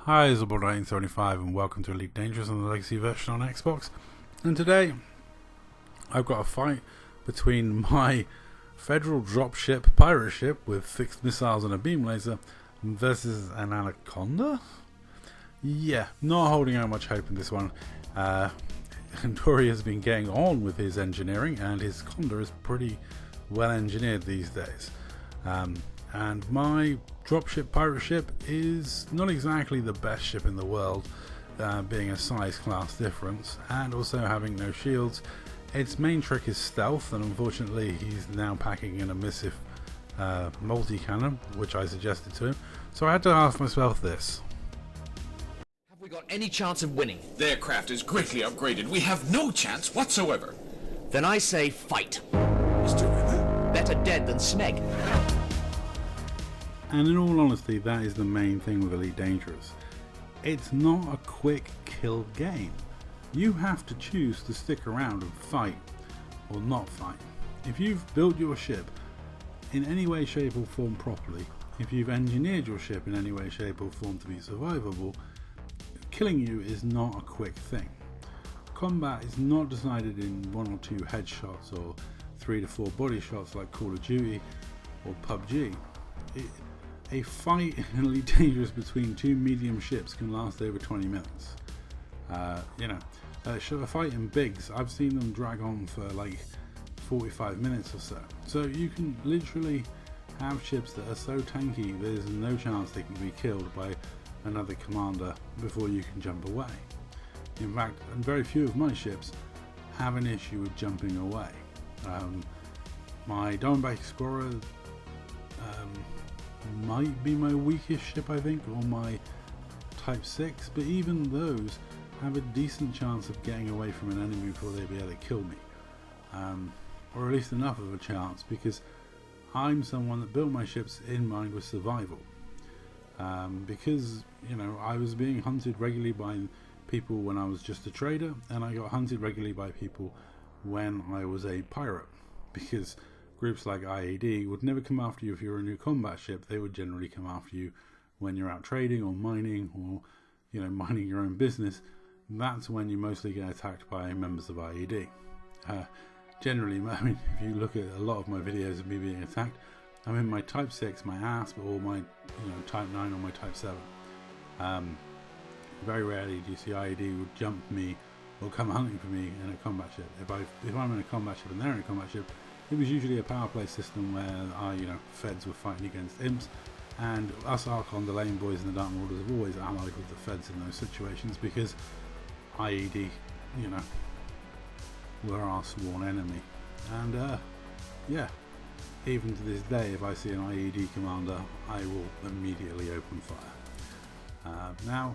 Hi, it's about 1975 and welcome to Elite Dangerous on the Legacy version on Xbox. And today, I've got a fight between my federal dropship pirate ship with fixed missiles and a beam laser versus an Anaconda? Yeah, not holding out much hope in this one. Dory has been getting on with his engineering and his Conda is pretty well engineered these days. And my dropship pirate ship is not exactly the best ship in the world, being a size class difference and also having no shields. Its main trick is stealth, and unfortunately he's now packing an emissive multi-cannon, which I suggested to him. So I had to ask myself this. Have we got any chance of winning? Their craft is greatly upgraded. We have no chance whatsoever. Then I say fight. Mr. Rimmer? Better dead than Smeg. And in all honesty, that is the main thing with Elite Dangerous. It's not a quick kill game. You have to choose to stick around and fight, or not fight. If you've built your ship in any way, shape or form properly, if you've engineered your ship in any way, shape or form to be survivable, killing you is not a quick thing. Combat is not decided in 1 or 2 headshots or 3 to 4 body shots like Call of Duty or PUBG. A fight in Elite Dangerous between 2 medium ships can last over 20 minutes. A fight in Bigs, I've seen them drag on for like 45 minutes or so. So you can literally have ships that are so tanky there's no chance they can be killed by another commander before you can jump away. In fact, very few of my ships have an issue with jumping away. My Diamondback Explorer might be my weakest ship, I think, or my Type 6, but even those have a decent chance of getting away from an enemy before they be able to kill me, or at least enough of a chance, because I'm someone that built my ships in mind with survival, because I was being hunted regularly by people when I was just a trader, and I got hunted regularly by people when I was a pirate, because groups like IAD would never come after you if you're a new combat ship. They would generally come after you when you're out trading or mining or minding your own business. That's when you mostly get attacked by members of IAD. Generally, I mean, if you look at a lot of my videos of me being attacked, I'm in my Type 6, my ASP, or my Type 9 or my Type 7. Very rarely do you see IAD would jump me or come hunting for me in a combat ship. If I'm in a combat ship and they're in a combat ship, it was usually a power play system where feds were fighting against imps, and us Archon, the lane boys and the Dark Marauders have always allied with the feds in those situations because IED, were our sworn enemy. And even to this day, if I see an IED commander, I will immediately open fire. Now,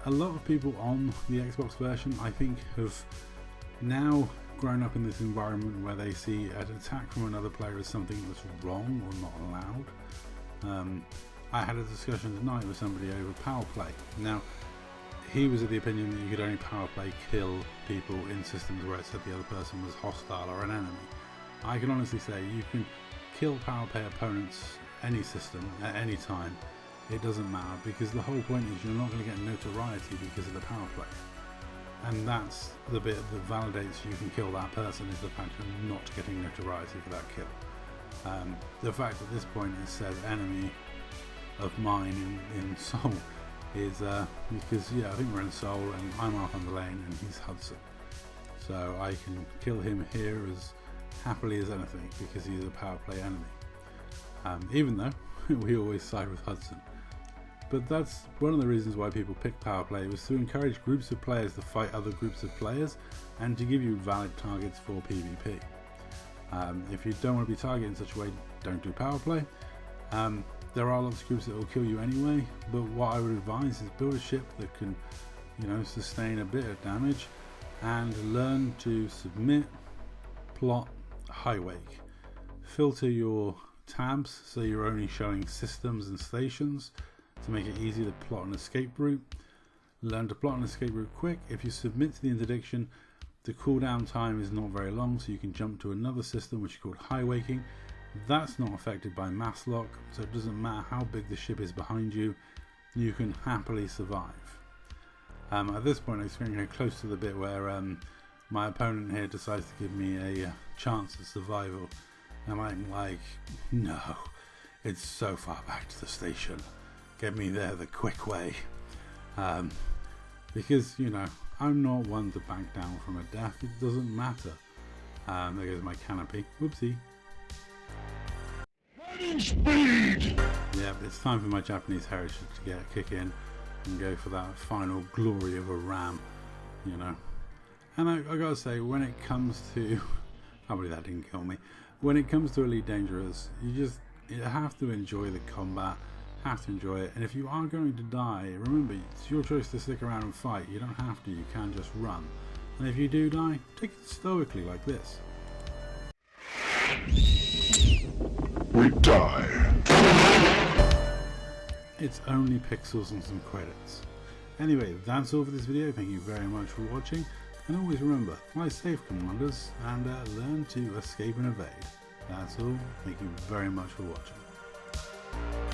a lot of people on the Xbox version, I think, have now grown up in this environment where they see an attack from another player as something that's wrong or not allowed. I had a discussion tonight with somebody over power play. Now, he was of the opinion that you could only power play kill people in systems where it said the other person was hostile or an enemy. I can honestly say you can kill power play opponents any system at any time. It doesn't matter, because the whole point is you're not going to get notoriety because of the power play. And that's the bit that validates you can kill that person, is the fact you're not getting notoriety for that kill. The fact at this point it says enemy of mine in Soul is because I think we're in Soul and I'm off on the lane and he's Hudson. So I can kill him here as happily as anything because he's a power play enemy. Even though we always side with Hudson. But that's one of the reasons why people pick power play, was to encourage groups of players to fight other groups of players and to give you valid targets for PvP. If you don't want to be targeted in such a way, don't do power play. There are lots of groups that will kill you anyway, but what I would advise is build a ship that can sustain a bit of damage and learn to submit, plot, high wake. Filter your tabs so you're only showing systems and stations to make it easy to plot an escape route. Learn to plot an escape route quick. If you submit to the interdiction, the cooldown time is not very long, so you can jump to another system which is called high waking. That's not affected by mass lock, so it doesn't matter how big the ship is behind you. you can happily survive. At this point, I'm getting close to the bit where my opponent here decides to give me a chance at survival. And I'm like, no, it's so far back to the station. Get me there the quick way. Because, you know, I'm not one to back down from a death. It doesn't matter. There goes my canopy. Whoopsie. Speed! Yeah, but it's time for my Japanese heritage to get a kick in and go for that final glory of a ram, you know. And I gotta say, when it comes to... I believe that didn't kill me. When it comes to Elite Dangerous, you have to enjoy the combat, have to enjoy it, and if you are going to die, remember, it's your choice to stick around and fight. You don't have to, you can just run. And if you do die, take it stoically like this. We die. It's only pixels and some credits. Anyway, that's all for this video. Thank you very much for watching. And always remember, fly safe, commanders, and learn to escape and evade. That's all. Thank you very much for watching.